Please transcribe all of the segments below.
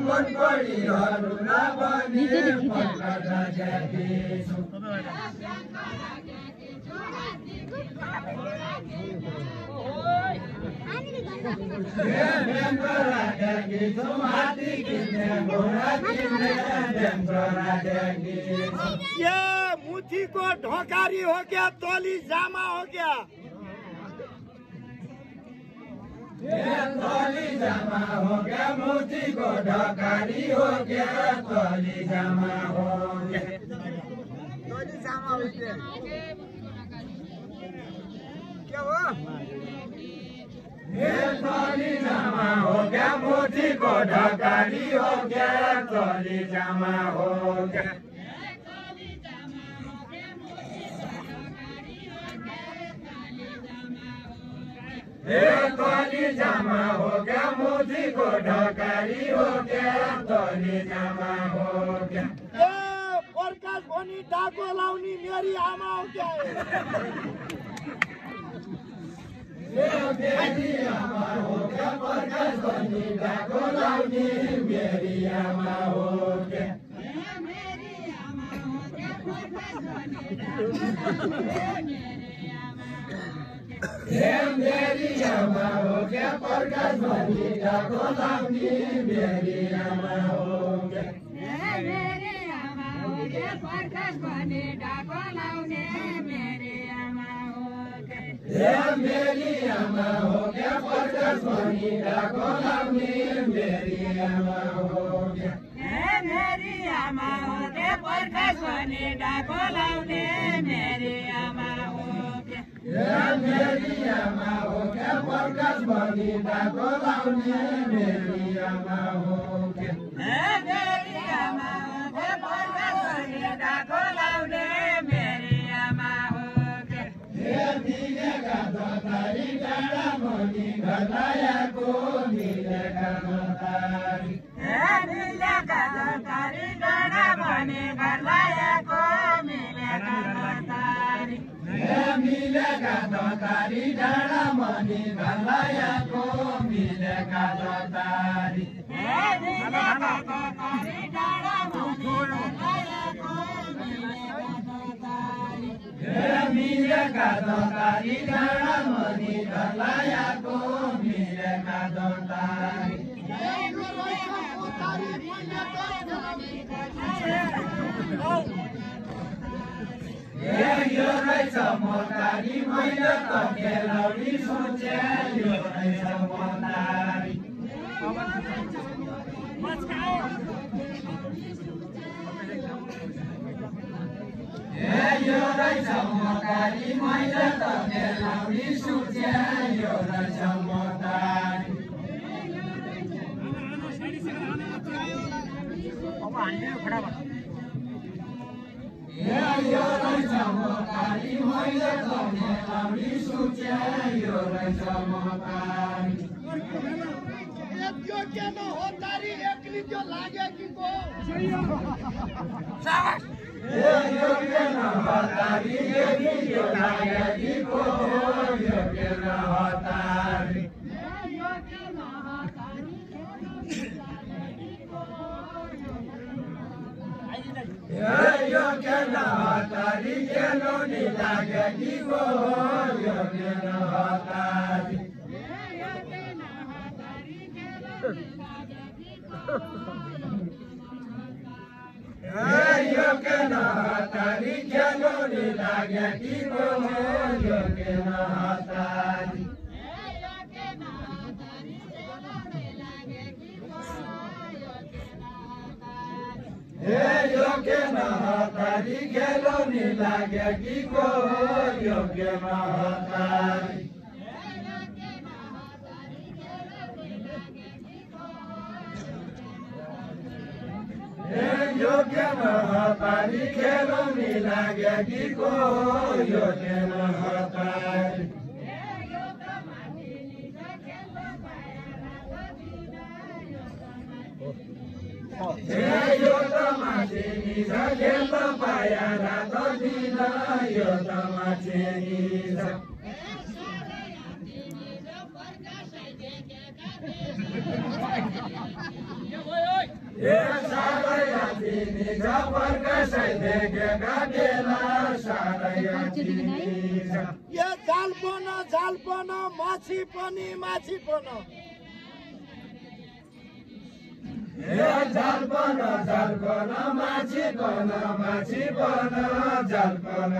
मन पढी अरू नभने ये मुठी को ढोकारी हो गया, तोली जामा हो गया। तोली जामा हो गया, मुठी को ढोकारी हो गया, तोली जामा हो गया। तोली जामा हो गया क्या हुआ? तोली जामा हो गया, मुठी को ढोकारी हो गया, तोली जामा हो गया। तोली जामा हो गया, मुठी को ढोकारी हो गया, तोली जामा हो गया। प्रकाश भनी डाको लाउनी मेरी आमा हो गया। मेरी आमा हो गया, प्रकाश भनी डाको लाउनी मेरी आमा हो गया। मेरी आमा हो गया, प्रकाश भनी डाको लाउनी मेरी आमा हो गया, प्रकाश भनी डाको लाउनी मेरी आमा हो गया। मेरी आमा हो गया, प्रकाश भनी डाको लाउने मेरी आमा हो गया। मेरी आमा हो गया, प्रकाश भनी डाको लाउने मेरी आमा हो गया। मेरी आमा हो गया, प्रकाश भनी डाको लाउने मेरी आमा हो गया। मेरी आमा हो गया, प्रकाश भनी डाको लाउने मेरी आमा हो गया। मेरी आमा हो गया, प्रकाश भनी डाको लाउने मेरी आमा हो गया। मिलेका दोतारी डाँडा मनी घटायाको मिलेका दोतारी। मिलेका दोतारी डाँडा मनी घटायाको मिलेका दोतारी। मिलेका दोतारी डाँडा मनी घटायाको मिलेका दोतारी। मिलेका दोतारी डाँडा मनी घटायाको मिलेका दोतारी। मिलेका दोतारी डाँडा मनी घटायाको मिलेका दोतारी। यो रहेछ मोतारी, मैले त खेलाउनी सोचे यो रहेछ मोतारी। यो रहेछ मोतारी, मैले त खेलाउनी सोचे यो रहेछ मोतारी। यो रहेछ मोतारी, मैले त खेलाउनी सोचे यो रहेछ मोतारी। यो के न हो तारी एक्ली जो लागे कि को यो के न हो तारी एक्ली जो लागे कि को यो के न हो तारी। यो के न हो तारी केलो नि लागे कि को यो के न हो तारी। यो के न हो तारी केलो नि लागे कि को यो के न हो तारी। यो के न हो तारी केलो नि लागे कि को यो के न हो तारी। यो के न हो तारी केलो नि लागे कि को यो के न हो तारी। यो त माछिनी छ खेल्न पाया रात दिन यो त माछिनी छ सारै हात्तिनी छ प्रकाशै देखेका बेला सारै हात्तिनी छ यो झालपन माछी पनि माछीपन झालपन माछीपन झालपन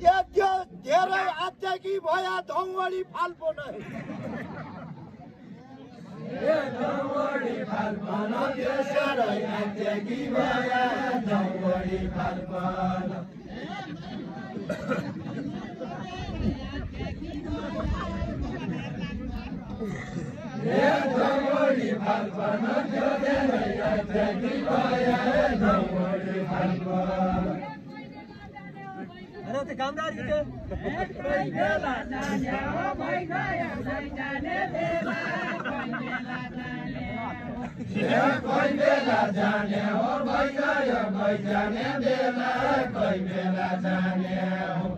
यो त्यो धेरै आत्याकी भया धौवडी फाल्पन धौवडी फाल्पन त्यो सारै आत्याकी भया धौवडी फाल्पन धौवडी फाल्पन त्यो धेरै आत्याकी भया धौवडी फाल्पन अरे ते कामदार की के कोही बेला जाने हो भइगयो जाने बेला कोही बेला जाने हो भइगयो जाने बेला कोही बेला जाने हो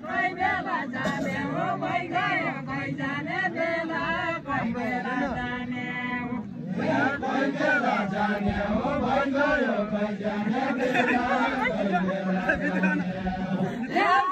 कोही बेला जाने हो भइगयो जाने बेला कोही बेला जाने हो कोही बेला जाने हो भइगयो जाने बेला कोही बेला जाने हो